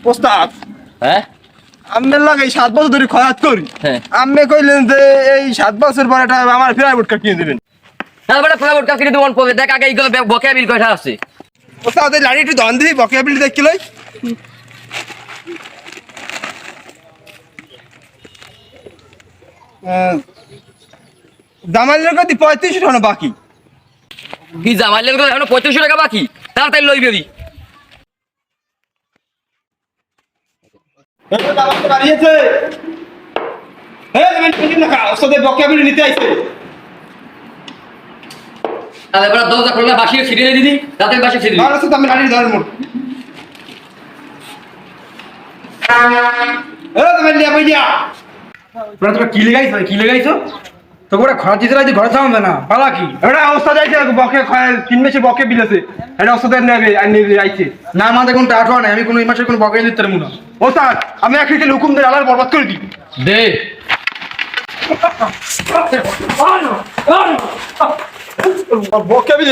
ওস্তাদ হ্যাঁ আমের লাগে 7 বছর ধরে খয়াত করি আম্মে কইলেন যে এই 7 বছর পর এটা আমার প্রাইভেট কার কিনে দিবেন। হ্যাঁ বড় প্রাইভেট কার কিনে দেবন পরে দেখ আগে এইগুলো বকেয়া বিল কয়টা আছে। ওস্তাদ এই লাড়ি একটু দন দিই বকেয়া বিল দেখ কিলাই জামাইলের কত 35 টাকা বাকি। কি জামাইলের এখন 3500 টাকা বাকি তাড়াতাড়ি লই বেরি। বাড়িয়েছে ওস্তাদের বকেয়া বিল নিতে আইছে। তাহলে বড় দরজা খুললে বাসিয়ে ছিড়ে দিদি রাতে বাসিয়ে ছিড়ে দিদি। আর ওস্তাদ আমি লাড়ি ধরে মোট তুমি লিয়া বইয়া তোরা তোরা কি লেগাইছো তো ওরা খরচ দিতে রাজি ঘরে থামবে না পালা কি এটা অবস্থা যাইছে বকে 3 মাসে বকে বিল আছে এটা ওস্তাদের নেবে আর নিয়ে আইছে না আমাদের কোনো টাকা নাই আমি কোনো এই মাসে কোনো বকেয়া দিতে পারবো না ওস্তাদ আমি এক থেকে হুকুম দিয়ে আলার বরবাদ করে দিই দে বকে বিল